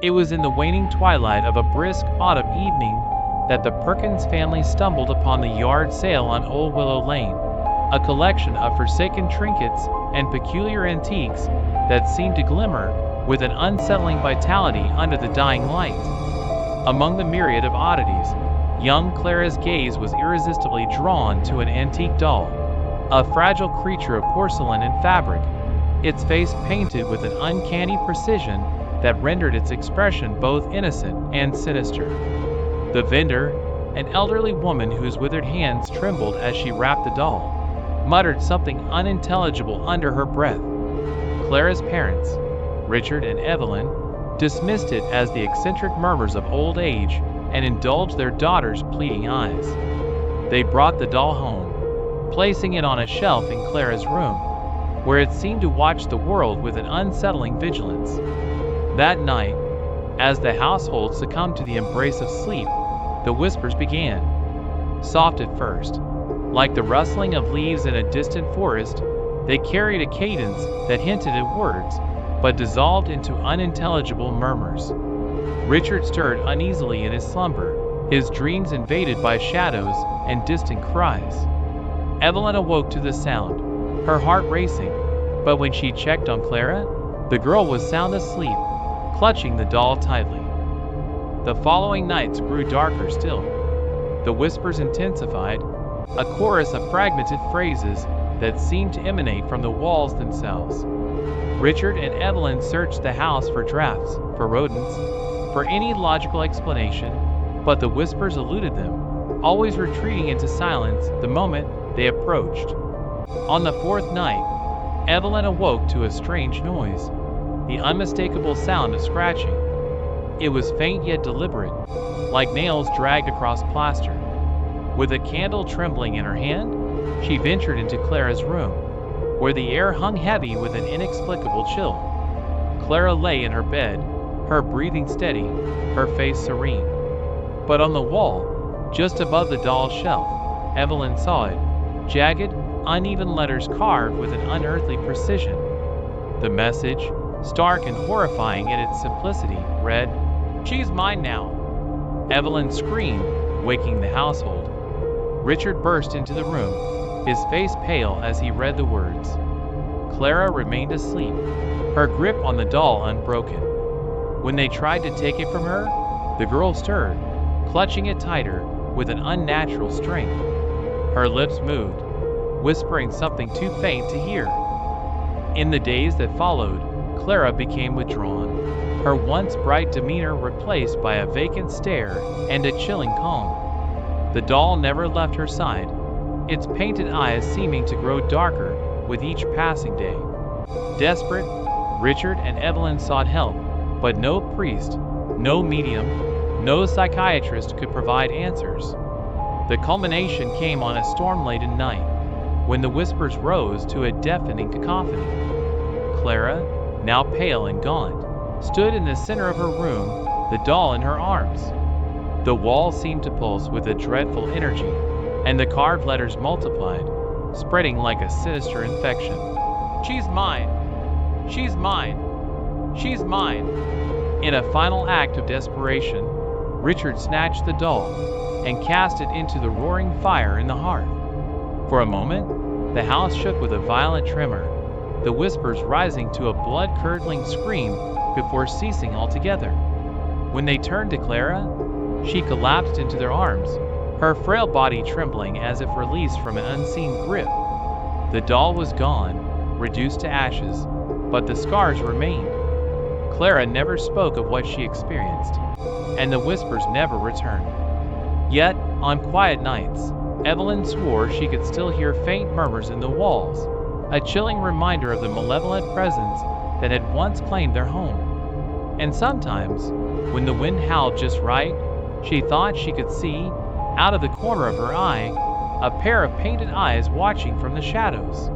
It was in the waning twilight of a brisk autumn evening that the Perkins family stumbled upon the yard sale on Old Willow Lane, a collection of forsaken trinkets and peculiar antiques that seemed to glimmer with an unsettling vitality under the dying light. Among the myriad of oddities, young Clara's gaze was irresistibly drawn to an antique doll, a fragile creature of porcelain and fabric, its face painted with an uncanny precision that rendered its expression both innocent and sinister. The vendor, an elderly woman whose withered hands trembled as she wrapped the doll, muttered something unintelligible under her breath. Clara's parents, Richard and Evelyn, dismissed it as the eccentric murmurs of old age and indulged their daughter's pleading eyes. They brought the doll home, placing it on a shelf in Clara's room, where it seemed to watch the world with an unsettling vigilance. That night, as the household succumbed to the embrace of sleep, the whispers began. Soft at first, like the rustling of leaves in a distant forest, they carried a cadence that hinted at words, but dissolved into unintelligible murmurs. Richard stirred uneasily in his slumber, his dreams invaded by shadows and distant cries. Evelyn awoke to the sound, her heart racing, but when she checked on Clara, the girl was sound asleep, clutching the doll tightly. The following nights grew darker still. The whispers intensified, a chorus of fragmented phrases that seemed to emanate from the walls themselves. Richard and Evelyn searched the house for drafts, for rodents, for any logical explanation, but the whispers eluded them, always retreating into silence the moment they approached. On the fourth night, Evelyn awoke to a strange noise, the unmistakable sound of scratching. It was faint yet deliberate, like nails dragged across plaster. With a candle trembling in her hand, she ventured into Clara's room, where the air hung heavy with an inexplicable chill. Clara lay in her bed, her breathing steady, her face serene. But on the wall, just above the doll's shelf, Evelyn saw it, jagged, uneven letters carved with an unearthly precision. The message, stark and horrifying in its simplicity, read, "She's mine now." Evelyn screamed, waking the household. Richard burst into the room, his face pale as he read the words. Clara remained asleep, her grip on the doll unbroken. When they tried to take it from her, the girl stirred, clutching it tighter with an unnatural strength. Her lips moved, whispering something too faint to hear. In the days that followed, Clara became withdrawn, her once bright demeanor replaced by a vacant stare and a chilling calm. The doll never left her side, its painted eyes seeming to grow darker with each passing day. Desperate, Richard and Evelyn sought help, but no priest, no medium, no psychiatrist could provide answers. The culmination came on a storm-laden night, when the whispers rose to a deafening cacophony. Clara, now pale and gaunt, stood in the center of her room, the doll in her arms. The wall seemed to pulse with a dreadful energy, and the carved letters multiplied, spreading like a sinister infection. "She's mine! She's mine! She's mine!" In a final act of desperation, Richard snatched the doll and cast it into the roaring fire in the hearth. For a moment, the house shook with a violent tremor, the whispers rising to a blood-curdling scream before ceasing altogether. When they turned to Clara, she collapsed into their arms, her frail body trembling as if released from an unseen grip. The doll was gone, reduced to ashes, but the scars remained. Clara never spoke of what she experienced, and the whispers never returned. Yet, on quiet nights, Evelyn swore she could still hear faint murmurs in the walls, a chilling reminder of the malevolent presence that had once claimed their home. And sometimes, when the wind howled just right, she thought she could see, out of the corner of her eye, a pair of painted eyes watching from the shadows.